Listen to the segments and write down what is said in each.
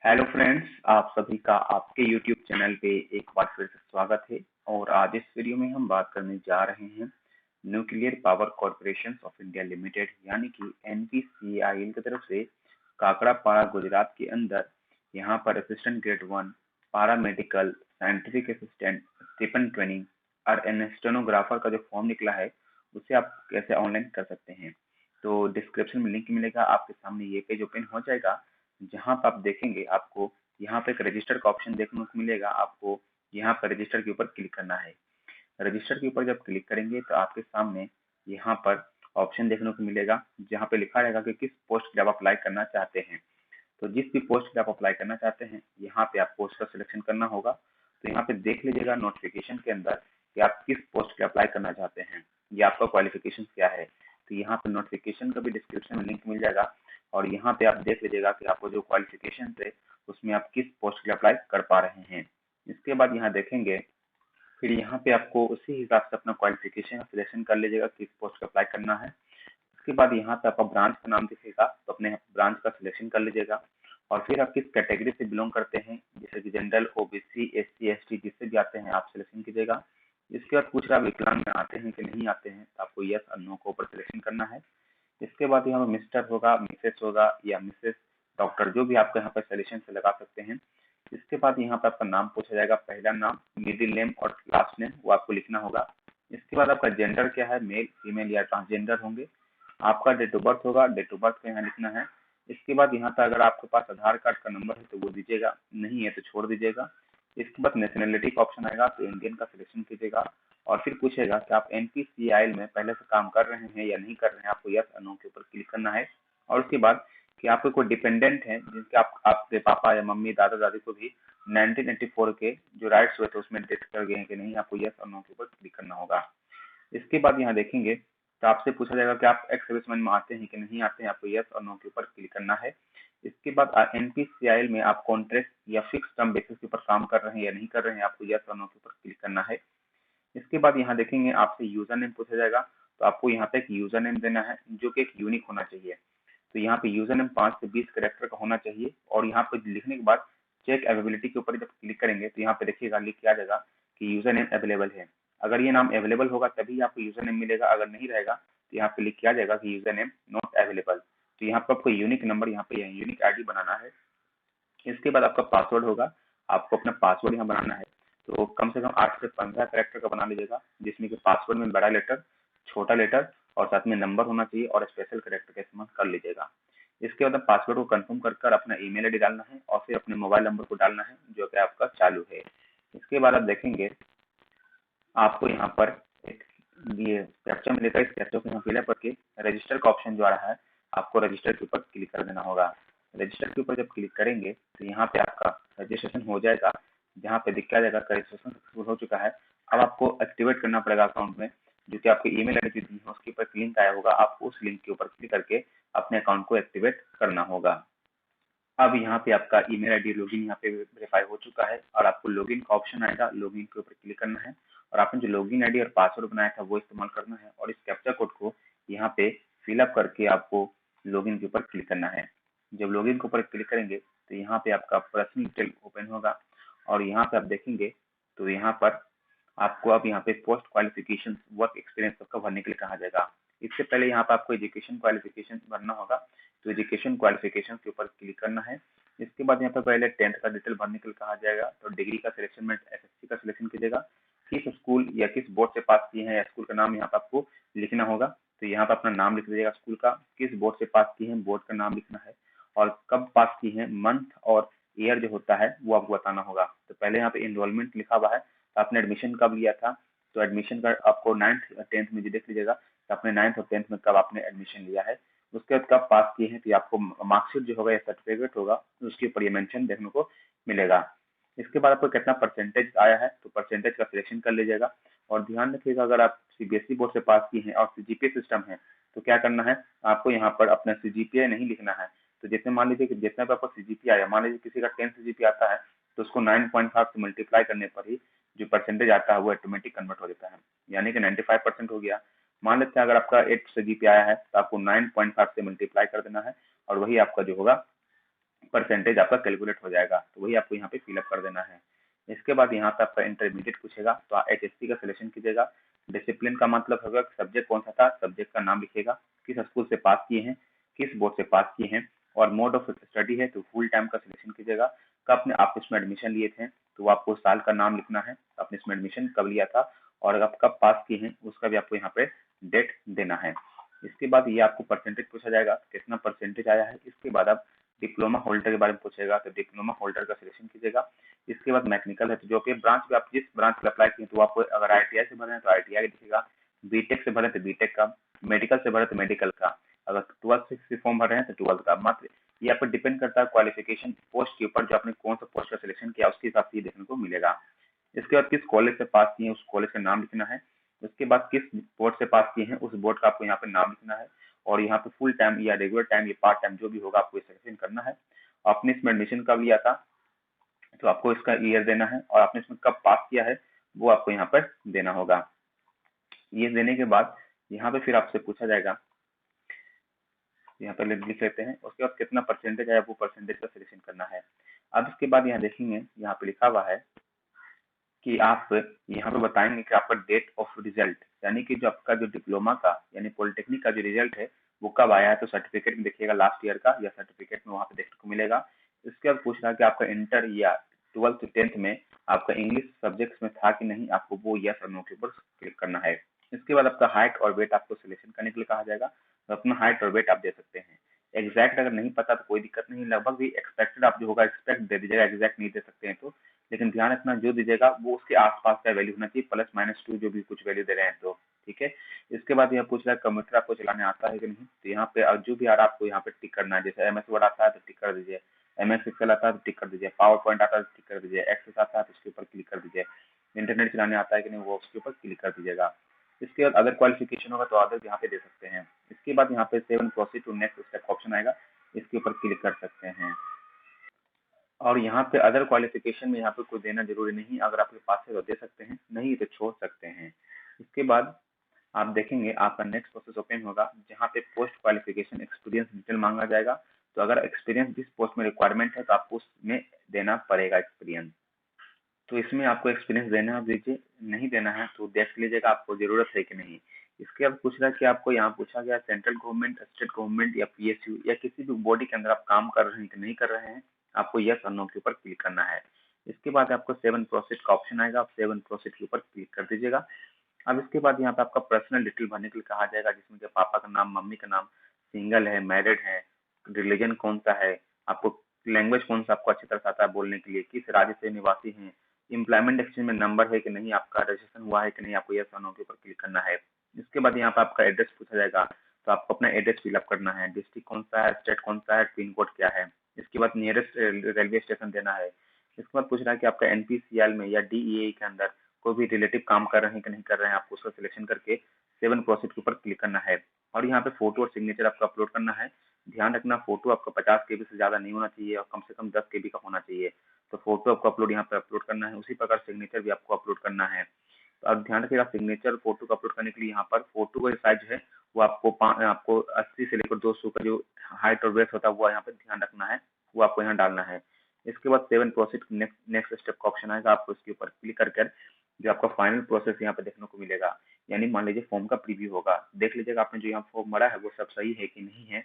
Hello friends, आप सभी का आपके यूट्यूब चैनल पे एक बार फिर से स्वागत है। और आज इस वीडियो में हम बात करने जा रहे हैं nuclear power corporation of India limited यानी कि एनपीसीआईएल की तरफ से काकड़ापाड़ा गुजरात के अंदर यहाँ पर assistant grade 1 para medical scientific assistant स्टीफन ट्रेनिंग और एन स्टेनोग्राफर का जो फॉर्म निकला है उसे आप कैसे ऑनलाइन कर सकते हैं। तो डिस्क्रिप्शन में लिंक मिलेगा, आपके सामने ये पेज ओपन हो जाएगा जहां पर आप देखेंगे आपको यहाँ पे एक रजिस्टर का ऑप्शन देखने को मिलेगा। आपको यहाँ पर रजिस्टर के ऊपर क्लिक करना है। रजिस्टर के ऊपर जब क्लिक करेंगे तो आपके सामने यहाँ पर ऑप्शन देखने को मिलेगा जहाँ पे लिखा रहेगा कि किस पोस्ट पे आप अप्लाई करना चाहते हैं। तो जिस भी पोस्ट पे आप अप्लाई करना चाहते हैं यहाँ पे आप पोस्ट का सिलेक्शन करना होगा। तो यहाँ पे देख लीजिएगा नोटिफिकेशन के अंदर कि आप किस पोस्ट पे अप्लाई करना चाहते हैं या आपका क्वालिफिकेशन क्या है। तो यहाँ पे नोटिफिकेशन का भी डिस्क्रिप्शन में लिंक मिल जाएगा और यहाँ पे आप देख लीजिएगा कि आपको जो क्वालिफिकेशन है उसमें आप किस पोस्ट के अप्लाई कर पा रहे हैं। इसके बाद यहाँ देखेंगे, फिर यहाँ पे आपको उसी हिसाब से अपना क्वालिफिकेशन सिलेक्शन कर लीजिएगा किस पोस्ट पे अप्लाई करना है। उसके बाद यहाँ पे आपका ब्रांच का नाम दिखेगा तो अपने ब्रांच का सिलेक्शन कर लीजिएगा और फिर आप किस कैटेगरी से बिलोंग करते हैं, जैसे कि जनरल, ओबीसी, एससी, एसटी जिससे भी आते हैं आप सिलेक्शन कीजिएगा। इसके बाद पूछ रहा है विकलांग में आते हैं कि नहीं आते हैं, तो आपको यस और नो के ऊपर सिलेक्शन करना है। इसके बाद यहाँ पे मिस्टर होगा, मिसेस होगा या मिसेस, डॉक्टर, जो भी आपको यहाँ पे सजेशन से लगा सकते हैं। इसके बाद यहाँ पे आपका नाम पूछा जाएगा, पहला नाम, मिडिल नेम और लास्ट नेम वो आपको लिखना होगा। इसके बाद आपका जेंडर क्या है, मेल, फीमेल या ट्रांसजेंडर होंगे। आपका डेट ऑफ बर्थ होगा, डेट ऑफ बर्थ का यहाँ लिखना है। इसके बाद यहाँ पे अगर आपके पास आधार कार्ड का नंबर है तो वो दीजिएगा, नहीं है तो छोड़ दीजिएगा। इसके बाद नेशनलिटी का ऑप्शन आएगा तो इंडियन का सिलेक्शन कीजिएगा और फिर पूछेगा कि आप एनपीसीआईएल में पहले से काम कर रहे हैं या नहीं कर रहे हैं, आपको यस और नो के ऊपर क्लिक करना है। और उसके बाद कि आपके कोई डिपेंडेंट है जिनके आपके पापा या मम्मी, दादा दादी को भी 1984 के जो राइट्स हुए थे उसमें डेथ कर गए हैं कि नहीं, आपको यस और नो के ऊपर क्लिक करना होगा। इसके बाद यहाँ देखेंगे तो आपसे पूछा जाएगा कि आप एक्स सर्विसमैन में आते हैं कि नहीं आते हैं, आपको यस और नो के ऊपर क्लिक करना है। इसके बाद एनपीसीआईएल में आप कॉन्ट्रैक्ट या फिक्स टर्म बेसिस के ऊपर काम कर रहे हैं या नहीं कर रहे हैं, आपको यस और नो के ऊपर क्लिक करना है। इसके बाद यहाँ देखेंगे आपसे यूजर नेम पूछा जाएगा तो आपको यहाँ पे एक यूजर नेम देना है जो कि एक यूनिक होना चाहिए। तो यहाँ पे यूजर नेम 5 से 20 कैरेक्टर का होना चाहिए और यहाँ पे लिखने के बाद चेक अवेलेबिलिटी के ऊपर जब क्लिक करेंगे तो यहाँ पे देखिएगा लिख के आ जाएगा कि यूजर नेम अवेलेबल है। अगर ये नाम अवेलेबल होगा तभी आपको यूजर नेम मिलेगा, अगर नहीं रहेगा तो यहाँ पे लिख के आ जाएगा कि यूजर नेम नॉट अवेलेबल। तो यहाँ पे आपको यूनिक नंबर, यहाँ पे यूनिक आईडी बनाना है। इसके बाद आपका पासवर्ड होगा, आपको अपना पासवर्ड यहाँ बनाना है। तो कम से कम 8 से 15 कैरेक्टर का बना लीजिएगा जिसमें कि पासवर्ड में बड़ा लेटर, छोटा लेटर और साथ में नंबर होना चाहिए और स्पेशल कैरेक्टर का इस्तेमाल कर लीजिएगा। इसके बाद पासवर्ड को कंफर्म कर अपना ईमेल आईडी डालना है और फिर अपने मोबाइल नंबर को डालना है जो कि आपका चालू है। इसके बाद आप देखेंगे आपको यहाँ पर एक ये कैप्चा मिलेगा, इस कैप्चा को यहाँ फिलअप करके रजिस्टर का ऑप्शन जो आ रहा है आपको रजिस्टर के ऊपर क्लिक कर देना होगा। रजिस्टर के ऊपर जब क्लिक करेंगे तो यहाँ पे आपका रजिस्ट्रेशन हो जाएगा, जहाँ पे दिखा जाएगा कि रजिस्ट्रेशन सक्सेसफुल हो चुका है। अब आपको एक्टिवेट करना पड़ेगा अकाउंट में, जो कि आपकी ईमेल आईडी दी है उसके ऊपर लिंक आया होगा, आपको उस लिंक के ऊपर क्लिक करके अपने अकाउंट को एक्टिवेट करना होगा। अब यहाँ पे आपका ईमेल आईडी लॉगिन यहाँ पे वेरीफाई हो चुका है और आपको लॉगिन का ऑप्शन आएगा, लॉगिन के ऊपर क्लिक करना है और आपने जो लॉगिन आईडी और पासवर्ड बनाया था वो इस्तेमाल करना है और इस कैप्चा कोड को यहाँ पे फिलअप करके आपको लॉगिन के ऊपर क्लिक करना है। जब लॉगिन के ऊपर क्लिक करेंगे तो यहाँ पे आपका पर्सनल डिटेल ओपन होगा और यहाँ पे आप देखेंगे तो यहाँ पर आपको अब यहाँ पे पोस्ट क्वालिफिकेशन, वर्क एक्सपीरियंस सबका भरने के लिए कहा जाएगा। इससे पहले यहाँ पे आपको एजुकेशन क्वालिफिकेशन भरना होगा, तो एजुकेशन क्वालिफिकेशन के ऊपर क्लिक करना है। इसके बाद यहाँ पे पहले 10th का डिटेल भरने के लिए कहा जाएगा, तो डिग्री का सिलेक्शन में एसएससी का सिलेक्शन कीजिएगा। किस स्कूल या किस बोर्ड से पास किए हैं या स्कूल का नाम यहाँ पे आपको लिखना होगा, तो यहाँ पे अपना नाम लिख दीजिएगा, स्कूल का, किस बोर्ड से पास किए हैं बोर्ड का नाम लिखना है और कब पास की है, मंथ और ईयर जो होता है वो आपको बताना होगा। तो पहले यहाँ पे इनरोलमेंट लिखा हुआ है तो आपने एडमिशन कब लिया था, तो एडमिशन का आपको 9th और 10th में जो देख लीजिएगा तो आपने 9th और 10th में कब आपने एडमिशन लिया है। उसके बाद कब पास किए हैं तो आपको मार्कशीट जो होगा या सर्टिफिकेट होगा उसके ऊपर ये मेंशन देखने को मिलेगा। इसके बाद आपको कितना परसेंटेज आया है तो परसेंटेज का सिलेक्शन कर लीजिएगा और ध्यान रखिएगा अगर आप सीबीएसई बोर्ड से पास किए हैं और सीजीपीए सिस्टम है तो क्या करना है, आपको यहाँ पर अपना सीजीपीए नहीं लिखना है। तो जितने मान लीजिए कि जितना भी आपका सीजीपीए आया, मान लीजिए किसी का 10 सीजीपीए आता है तो उसको 9.5 से मल्टीप्लाई करने पर ही जो परसेंटेज आता है वो ऑटोमेटिक कन्वर्ट हो जाता है, यानी कि 95% हो गया। मान लेते हैं अगर आपका 8 से जीपी आया है तो आपको 9.5 से मल्टीप्लाई कर देना है और वही आपका जो होगा परसेंटेज आपका कैलकुलेट हो जाएगा, तो वही आपको यहाँ पे फिलअप कर देना है। इसके बाद यहाँ पे आपका इंटरमीडिएट पूछेगा, तो HSC का सिलेक्शन कीजिएगा। डिसिप्लिन का मतलब होगा सब्जेक्ट कौन सा था, सब्जेक्ट का नाम लिखिएगा, किस स्कूल से पास किए हैं, किस बोर्ड से पास किए हैं, और मोड ऑफ स्टडी है तो फुल टाइम का सिलेक्शन कीजिएगा। कब आप इसमें एडमिशन लिए थे तो आपको साल का नाम लिखना है, आपने इसमें एडमिशन कब लिया था, और आप कब पास किए हैं उसका भी आपको यहाँ पे डेट देना है। इसके बाद ये आपको परसेंटेज पूछा जाएगा, कितना परसेंटेज आया है। इसके बाद आप डिप्लोमा होल्डर के बारे में पूछेगा, तो डिप्लोमा होल्डर का सिलेक्शन कीजिएगा। इसके बाद मैकेनिकल है तो जो कि ब्रांच में आप जिस ब्रांच में अप्लाई किए तो आपको अगर ITI से भरे हैं तो ITI दिखेगा, बीटेक से भरे तो बीटेक का, मेडिकल से भरे तो मेडिकल का, अगर 12th से फॉर्म भर रहे हैं तो 12th का। मात्र ये आप पर डिपेंड करता है क्वालिफिकेशन पोस्ट के ऊपर, जो आपने कौन सा पोस्ट का सिलेक्शन किया उसके हिसाब से ये देखने को मिलेगा। इसके बाद किस कॉलेज से पास किए हैं उस कॉलेज का नाम लिखना है। उसके बाद किस बोर्ड से पास किए हैं उस बोर्ड का आपको यहाँ पे नाम लिखना है, और यहाँ पे फुल टाइम या रेगुलर टाइम या पार्ट टाइम जो भी होगा आपको सिलेक्शन करना है। आपने इसमें एडमिशन कब लिया था तो आपको इसका ईयर देना है, और आपने इसमें कब पास किया है वो आपको यहाँ पर देना होगा। ये देने के बाद यहाँ पे फिर आपसे पूछा जाएगा, यहाँ पर लिख लेते हैं, उसके बाद कितना परसेंटेज आया वो परसेंटेज का सिलेक्शन करना है। अब इसके बाद यहाँ देखेंगे, यहाँ पे लिखा हुआ है कि आप यहाँ पे बताएंगे कि आपका डेट ऑफ रिजल्ट, यानी कि जो आपका जो डिप्लोमा का यानी पॉलिटेक्निक का जो रिजल्ट है वो कब आया है, तो सर्टिफिकेट में देखिएगा लास्ट ईयर का, या सर्टिफिकेट में वहाँ पे देखने को मिलेगा। इसके बाद पूछ रहा है कि आपका इंटर या 12th 10th में आपका इंग्लिश सब्जेक्ट में था कि नहीं, आपको वो यस और नो के ऊपर क्लिक करना है। इसके बाद आपका हाइट और वेट आपको सिलेक्शन करने के लिए कहा जाएगा, तो अपना हाइट और वेट आप दे सकते हैं। एग्जैक्ट अगर नहीं पता तो कोई दिक्कत नहीं, लगभग भी एक्सपेक्टेड आप जो होगा एक्सपेक्ट दे दीजिएगा, एग्जैक्ट नहीं दे सकते हैं तो। लेकिन ध्यान रखना जो दीजिएगा वो उसके आसपास का वैल्यू होना चाहिए, +-2 जो भी कुछ वैल्यू दे रहे हैं तो ठीक है। इसके बाद यह पूछ रहा है कंप्यूटर आपको चलाने आता है कि नहीं, तो यहाँ पे जो भी आ रहा है आपको यहाँ पे टिक करना है। जैसे MS वर्ड आता है तो टिक कर दीजिए, MS एक्सेल आता है तो टिक कर दीजिए, पावर पॉइंट आता है तो टिक कर दीजिए, एक्सेस आता है तो उसके ऊपर क्लिक कर दीजिए, इंटरनेट चलाने आता है कि नहीं वो उसके ऊपर क्लिक कर दीजिएगा। इसके बाद अदर क्वालिफिकेशन होगा तो अदर यहाँ पे दे सकते हैं। इसके बाद यहाँ पे save and proceed to next step option आएगा, इसके ऊपर क्लिक कर सकते हैं। और यहाँ पे अदर क्वालिफिकेशन में यहाँ पे कोई देना जरूरी नहीं, अगर आपके पास है तो दे सकते हैं, नहीं तो छोड़ सकते हैं। इसके बाद आप देखेंगे आपका नेक्स्ट प्रोसेस ओपन होगा, जहाँ पे पोस्ट क्वालिफिकेशन एक्सपीरियंस डिटेल मांगा जाएगा। तो अगर एक्सपीरियंस जिस पोस्ट में रिक्वायरमेंट है तो आपको उसमें देना पड़ेगा एक्सपीरियंस, तो इसमें आपको एक्सपीरियंस देना दीजिए, नहीं देना है तो देख लीजिएगा आपको जरूरत है कि नहीं। इसके अब पूछ रहा है कि आपको यहाँ पूछा गया सेंट्रल गवर्नमेंट, स्टेट गवर्नमेंट या PSU या किसी भी बॉडी के अंदर आप काम कर रहे हैं कि नहीं कर रहे हैं, आपको यस और नो के ऊपर क्लिक करना है। इसके बाद आपको सेव एंड प्रोसीड का ऑप्शन आएगा, आप सेव एंड प्रोसीड के ऊपर क्लिक कर दीजिएगा। अब इसके बाद यहाँ पे आपका पर्सनल डिटेल भरने के लिए कहा जाएगा, जिसमें कि पापा का नाम, मम्मी का नाम, सिंगल है, मैरिड है, रिलीजन कौन सा है, आपको लैंग्वेज कौन सा आपको अच्छी तरह से आता है बोलने के लिए, किस राज्य से निवासी हैं, एम्प्लॉयमेंट एक्सचेंज में नंबर है कि नहीं, आपका रजिस्ट्रेशन हुआ है कि नहीं, आपको यस और नो के ऊपर क्लिक करना है। इसके बाद यहाँ पे आपका एड्रेस पूछा जाएगा, तो आपको अपना एड्रेस फिलअप करना है, डिस्ट्रिक्ट कौन सा है, स्टेट कौन सा है, पिन कोड क्या है। इसके बाद नियरेस्ट रेलवे स्टेशन देना है। इसके बाद पूछ रहा है कि आपका NPCL में या DEA के अंदर कोई भी रिलेटिव काम कर रहे हैं कि नहीं कर रहे हैं, आपको उसका सिलेक्शन करके सेव एंड प्रोसीड के ऊपर क्लिक करना है। और यहाँ पे फोटो और सिग्नेचर आपको अपलोड करना है। ध्यान रखना फोटो आपका 50 KB से ज्यादा नहीं होना चाहिए और कम से कम 10 KB का होना चाहिए। तो फोटो आपको अपलोड यहाँ पे अपलोड करना है, उसी प्रकार सिग्नेचर भी आपको अपलोड करना है। तो अब ध्यान रखिएगा सिग्नेचर फोटो को अपलोड करने के लिए यहाँ पर फोटो का साइज है वो आपको 80 से लेकर 200 का जो हाइट और वेट होता है वो यहाँ पे ध्यान रखना है, वो आपको यहाँ डालना है। इसके बाद save and proceed next step का ऑप्शन आएगा, आपको इसके ऊपर क्लिक करके जो आपका फाइनल प्रोसेस यहाँ पे देखने को मिलेगा, यानी मान लीजिए फॉर्म का प्रीव्यू होगा, देख लीजिएगा आपने जो यहाँ फॉर्म भरा है वो सब सही है कि नहीं है।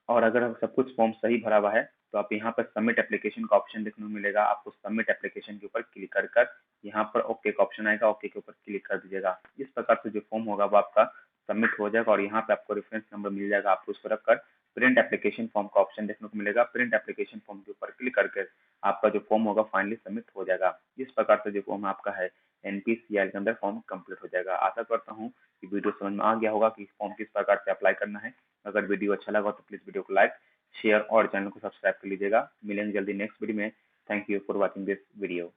और अगर सब कुछ फॉर्म सही भरा हुआ है तो आप यहाँ पर सबमिट एप्लीकेशन का ऑप्शन देखने को मिलेगा, आपको सबमिट एप्लीकेशन के ऊपर क्लिक कर कर यहाँ पर ओके का ऑप्शन आएगा, ओके के ऊपर क्लिक कर दीजिएगा। इस प्रकार से जो फॉर्म होगा वो आपका सबमिट हो जाएगा, और यहाँ पे आपको रेफरेंस नंबर मिल जाएगा, आपको उसको रखकर प्रिंट एप्लीकेशन फॉर्म का ऑप्शन देखने को मिलेगा। प्रिंट एप्लीकेशन फॉर्म के ऊपर क्लिक करके आपका जो फॉर्म होगा फाइनली सबमिट हो जाएगा। इस प्रकार से जो फॉर्म आपका है NPCL के अंदर फॉर्म कंप्लीट हो जाएगा। आशा करता हूँ कि वीडियो समझ में आ गया होगा कि फॉर्म किस प्रकार से अप्लाई करना है। अगर वीडियो अच्छा लगा तो प्लीज वीडियो को लाइक, शेयर और चैनल को सब्सक्राइब कर लीजिएगा। मिलेंगे जल्दी नेक्स्ट वीडियो में। Thank you for watching this video.